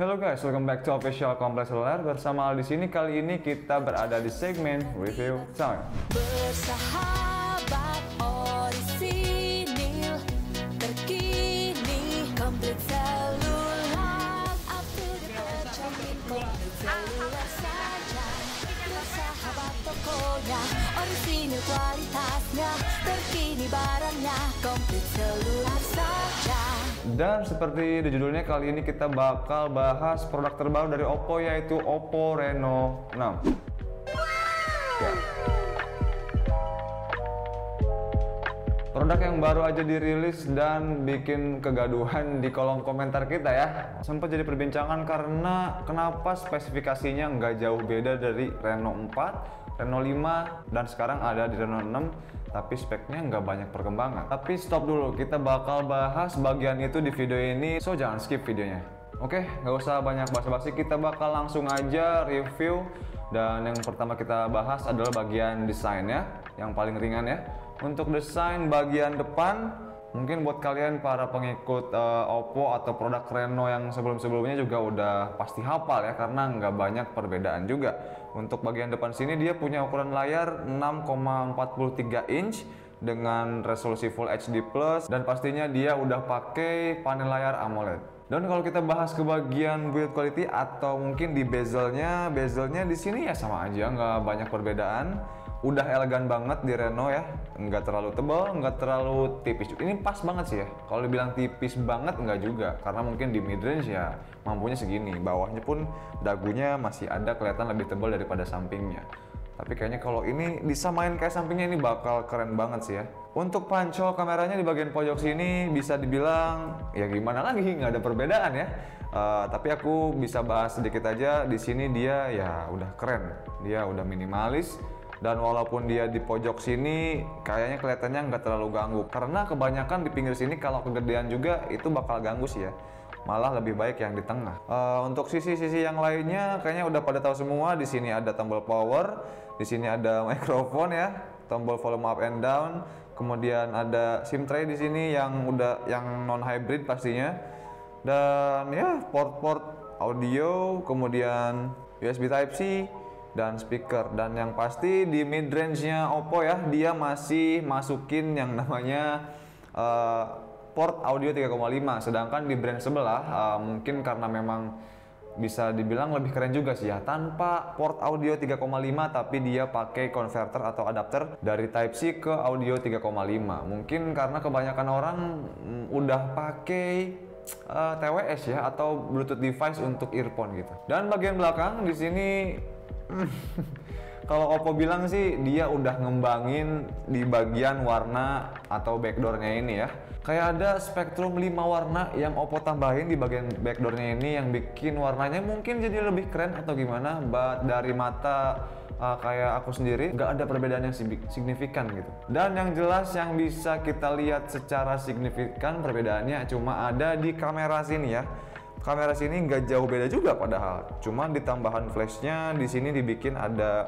Hello guys, welcome back to Official Kompleks Seluler. Bersama Al di sini. Kali ini kita berada di segmen review time. Bersahabat orisinil terkini, komplit seluler, up to the terjamin, komplit seluler saja. Bersahabat tokonya, orisinil kualitasnya, terkini barangnya, komplit seluler saja. Dan seperti di judulnya, kali ini kita bakal bahas produk terbaru dari Oppo, yaitu Oppo Reno 6. Ya. Produk yang baru aja dirilis dan bikin kegaduhan di kolom komentar kita ya. Sempat jadi perbincangan karena kenapa spesifikasinya nggak jauh beda dari Reno 4, Reno 5, dan sekarang ada di Reno 6, tapi speknya nggak banyak perkembangan. Tapi stop dulu, kita bakal bahas bagian itu di video ini, so jangan skip videonya. Oke, nggak usah banyak basa-basi, kita bakal langsung aja review. Dan yang pertama kita bahas adalah bagian desainnya, yang paling ringan ya. Untuk desain bagian depan, mungkin buat kalian para pengikut Oppo atau produk Reno yang sebelum-sebelumnya juga udah pasti hafal ya, karena nggak banyak perbedaan juga. Untuk bagian depan sini dia punya ukuran layar 6,43 inch dengan resolusi Full HD+, dan pastinya dia udah pakai panel layar AMOLED. Dan kalau kita bahas ke bagian build quality atau mungkin di bezelnya di sini ya sama aja, nggak banyak perbedaan. Udah elegan banget di Reno ya, nggak terlalu tebal, nggak terlalu tipis. Ini pas banget sih ya. Kalau dibilang tipis banget nggak juga, karena mungkin di midrange ya mampunya segini. Bawahnya pun dagunya masih ada kelihatan lebih tebal daripada sampingnya. Tapi kayaknya kalau ini disamain kayak sampingnya, ini bakal keren banget sih ya. Untuk pancol kameranya di bagian pojok sini bisa dibilang ya gimana lagi, nggak ada perbedaan ya. Tapi aku bisa bahas sedikit aja. Di sini dia ya udah keren, dia udah minimalis. Dan walaupun dia di pojok sini kayaknya kelihatannya nggak terlalu ganggu, karena kebanyakan di pinggir sini kalau kegedean juga itu bakal ganggu sih ya. Malah lebih baik yang di tengah. Untuk sisi-sisi yang lainnya kayaknya udah pada tahu semua. Di sini ada tombol power, di sini ada mikrofon ya, tombol volume up and down, kemudian ada SIM tray di sini yang non hybrid pastinya, dan ya port-port audio, kemudian USB Type C dan speaker. Dan yang pasti di mid range-nya Oppo ya, dia masih masukin yang namanya port audio 3,5, sedangkan di brand sebelah mungkin karena memang bisa dibilang lebih keren juga sih ya, tanpa port audio 3,5 tapi dia pakai converter atau adapter dari Type C ke audio 3,5. Mungkin karena kebanyakan orang udah pakai TWS ya, atau Bluetooth device untuk earphone gitu. Dan bagian belakang di sini kalau Oppo bilang sih dia udah ngembangin di bagian warna atau backdoornya ini ya. Kayak ada spektrum 5 warna yang Oppo tambahin di bagian backdoornya ini, yang bikin warnanya mungkin jadi lebih keren atau gimana. But dari mata kayak aku sendiri nggak ada perbedaan yang signifikan gitu. Dan yang jelas yang bisa kita lihat secara signifikan perbedaannya cuma ada di kamera sini ya. Kamera sini nggak jauh beda juga padahal, cuman di tambahan flashnya di sini dibikin ada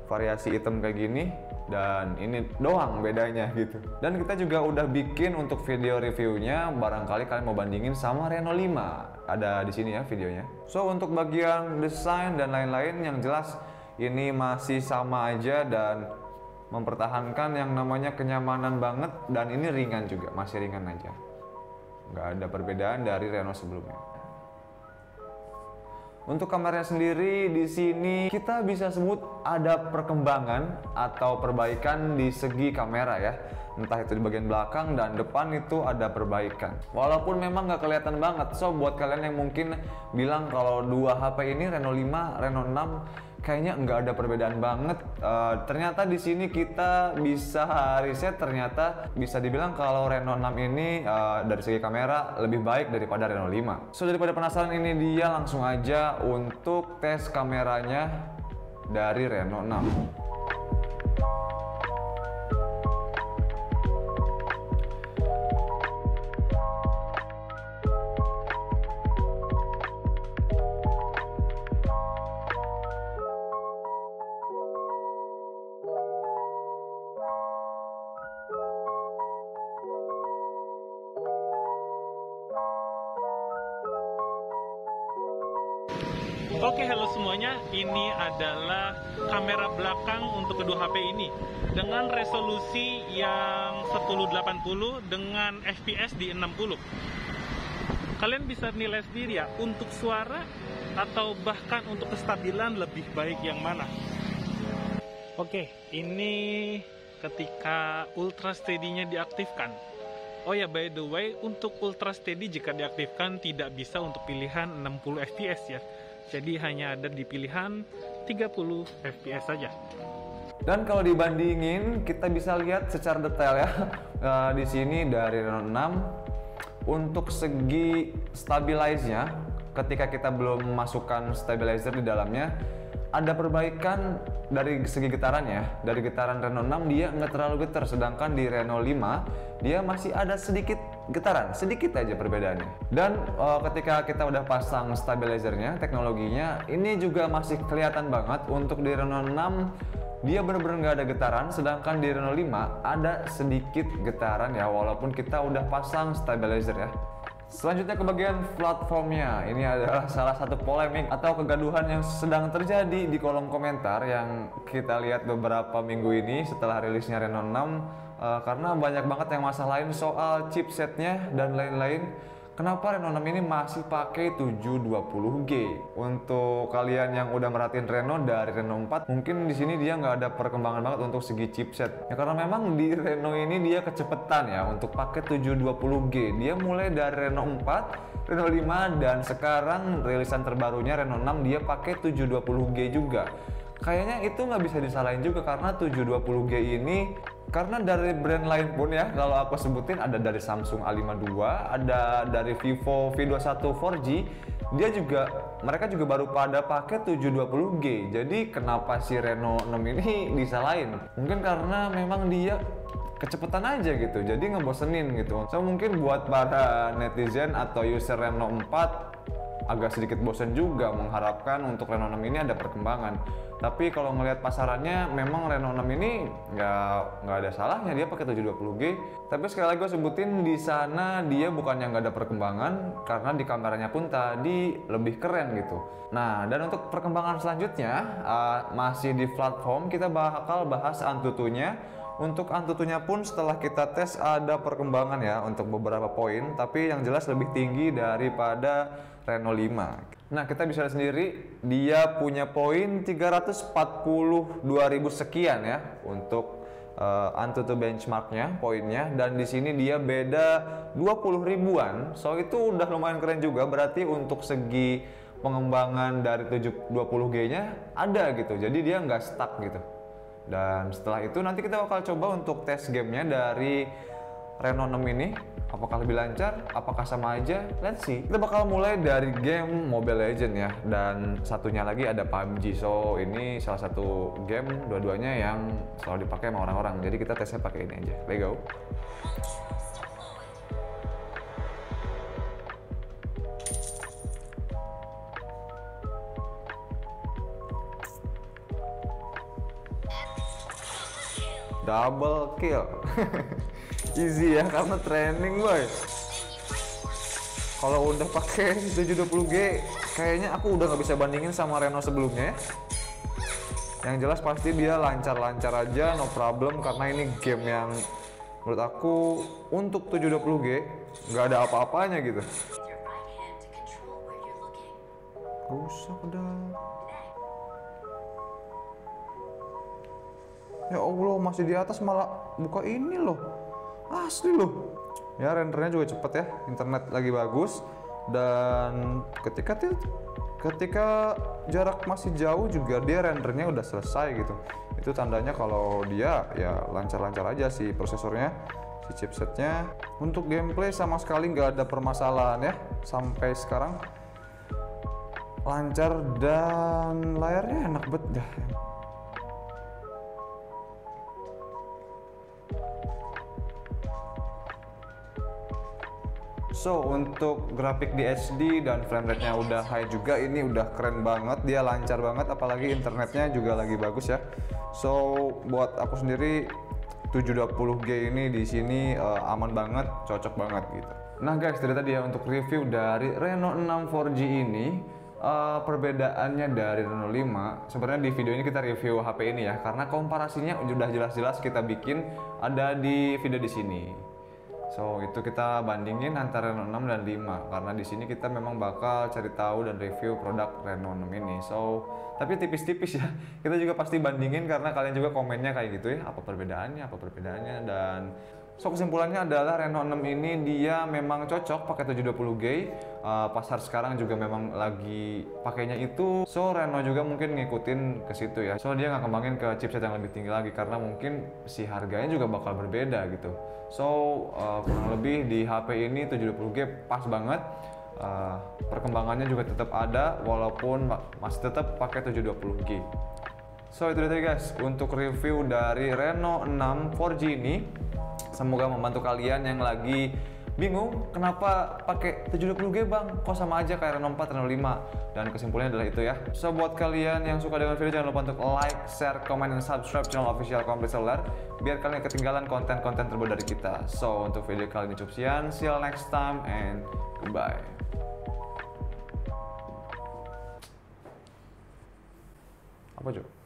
variasi hitam kayak gini, dan ini doang bedanya gitu. Dan kita juga udah bikin untuk video reviewnya, barangkali kalian mau bandingin sama Reno 5, ada di sini ya videonya. So untuk bagian desain dan lain-lain yang jelas ini masih sama aja dan mempertahankan yang namanya kenyamanan banget, dan ini ringan juga, masih ringan aja. Nggak ada perbedaan dari Reno sebelumnya. Untuk kameranya sendiri di sini kita bisa sebut ada perkembangan atau perbaikan di segi kamera ya. Entah itu di bagian belakang dan depan itu ada perbaikan. Walaupun memang nggak kelihatan banget. So buat kalian yang mungkin bilang kalau dua HP ini Reno 5, Reno 6 kayaknya nggak ada perbedaan banget. Ternyata di sini kita bisa riset, ternyata bisa dibilang kalau Reno 6 ini dari segi kamera lebih baik daripada Reno 5. So daripada penasaran, ini dia langsung aja untuk tes kameranya dari Reno 6. Oke, halo semuanya. Ini adalah kamera belakang untuk kedua HP ini dengan resolusi yang 1080 dengan FPS di 60. Kalian bisa nilai sendiri ya, untuk suara atau bahkan untuk kestabilan lebih baik yang mana. Oke, ini ketika Ultra Steady-nya diaktifkan. Oh ya, by the way, untuk Ultra Steady jika diaktifkan tidak bisa untuk pilihan 60 fps ya. Jadi hanya ada di pilihan 30 fps saja. Dan kalau dibandingin, kita bisa lihat secara detail ya. Di sini dari Reno 6 untuk segi stabilize-nya, ketika kita belum memasukkan stabilizer di dalamnya, ada perbaikan dari segi getarannya. Dari getaran Reno 6 dia nggak terlalu getar, sedangkan di Reno 5 dia masih ada sedikit getaran, sedikit aja perbedaannya. Dan ketika kita udah pasang stabilizernya, teknologinya ini juga masih kelihatan banget. Untuk di Reno 6 dia bener-bener nggak ada getaran, sedangkan di Reno 5 ada sedikit getaran ya, walaupun kita udah pasang stabilizer ya. Selanjutnya ke bagian platformnya. Ini adalah salah satu polemik atau kegaduhan yang sedang terjadi di kolom komentar yang kita lihat beberapa minggu ini setelah rilisnya Reno 6. Karena banyak banget yang masalahin soal chipsetnya dan lain-lain. Kenapa Reno 6 ini masih pakai 720G? Untuk kalian yang udah merhatiin Reno dari Reno 4, mungkin di sini dia nggak ada perkembangan banget untuk segi chipset. Ya karena memang di Reno ini dia kecepatan ya untuk pakai 720G. Dia mulai dari Reno 4, Reno 5, dan sekarang rilisan terbarunya Reno 6 dia pakai 720G juga. Kayaknya itu nggak bisa disalahin juga karena 720G ini, karena dari brand lain pun ya, kalau aku sebutin ada dari Samsung A52, ada dari Vivo V21 4G, mereka juga baru pada pakai 720G. Jadi kenapa si Reno 6 ini disalahin? Mungkin karena memang dia kecepatan aja gitu, jadi ngebosenin gitu. So mungkin buat para netizen atau user Reno 4 agak sedikit bosen juga mengharapkan untuk Reno 6 ini ada perkembangan. Tapi kalau ngelihat pasarannya, memang Reno 6 ini nggak ada salahnya dia pakai 720G. Tapi sekali lagi gue sebutin, di sana dia bukannya nggak ada perkembangan, karena di kameranya pun tadi lebih keren gitu. Nah, dan untuk perkembangan selanjutnya masih di platform, kita bakal bahas Antutunya. Untuk Antutunya pun setelah kita tes ada perkembangan ya untuk beberapa poin, tapi yang jelas lebih tinggi daripada Reno 5. Nah, kita bisa lihat sendiri dia punya poin 342.000 sekian ya untuk Antutu benchmarknya, poinnya, dan di sini dia beda 20 ribuan. So itu udah lumayan keren juga, berarti untuk segi pengembangan dari 720G-nya ada gitu. Jadi dia nggak stuck gitu. Dan setelah itu nanti kita bakal coba untuk tes gamenya dari Reno 6 ini. Apakah lebih lancar? Apakah sama aja? Let's see. Kita bakal mulai dari game Mobile Legends ya. Dan satunya lagi ada PUBG. So ini salah satu game dua-duanya yang selalu dipakai sama orang-orang. Jadi kita tesnya pakai ini aja. Let's go. Double kill. Easy ya, karena training boy. Kalau udah pakai 720G, kayaknya aku udah nggak bisa bandingin sama Reno sebelumnya ya. Yang jelas pasti dia lancar-lancar aja, no problem, karena ini game yang menurut aku untuk 720G nggak ada apa-apanya gitu. Rusak udah. Ya Allah, masih di atas malah buka ini loh. Asli loh. Ya rendernya juga cepet ya, internet lagi bagus. Dan ketika jarak masih jauh juga dia rendernya udah selesai gitu. Itu tandanya kalau dia ya lancar-lancar aja sih prosesornya, si chipsetnya. Untuk gameplay sama sekali nggak ada permasalahan ya. Sampai sekarang lancar dan layarnya enak banget dah. So untuk grafik di HD dan frame rate-nya udah high juga, ini udah keren banget, dia lancar banget, apalagi internetnya juga lagi bagus ya. So buat aku sendiri 720G ini di sini aman banget, cocok banget gitu. Nah guys, dari tadi ya untuk review dari Reno 6 4G ini. Perbedaannya dari Reno 5, sebenarnya di video ini kita review HP ini ya, karena komparasinya udah jelas-jelas kita bikin ada di video di sini. So itu kita bandingin antara Reno 6 dan 5, karena di sini kita memang bakal cari tahu dan review produk Reno 6 ini. So tapi tipis-tipis ya, kita juga pasti bandingin karena kalian juga komennya kayak gitu ya, apa perbedaannya, dan so kesimpulannya adalah Reno 6 ini dia memang cocok pakai 720G. Pasar sekarang juga memang lagi pakainya itu. So Reno juga mungkin ngikutin ke situ ya. So dia nggak kembangin ke chipset yang lebih tinggi lagi karena mungkin si harganya juga bakal berbeda gitu. So kurang lebih di HP ini 720G pas banget. Perkembangannya juga tetap ada walaupun masih tetap pakai 720G. So itu dia guys untuk review dari Reno 6 4G ini. Semoga membantu kalian yang lagi bingung kenapa pakai 720G bang, kok sama aja kayak Reno 4, Reno 5. Dan kesimpulannya adalah itu ya. So buat kalian yang suka dengan video jangan lupa untuk like, share, comment, dan subscribe channel official Komplit Seluler biar kalian ketinggalan konten-konten terbaru dari kita. So untuk video kali ini cukup sekian, see you next time and goodbye. Apa Jo?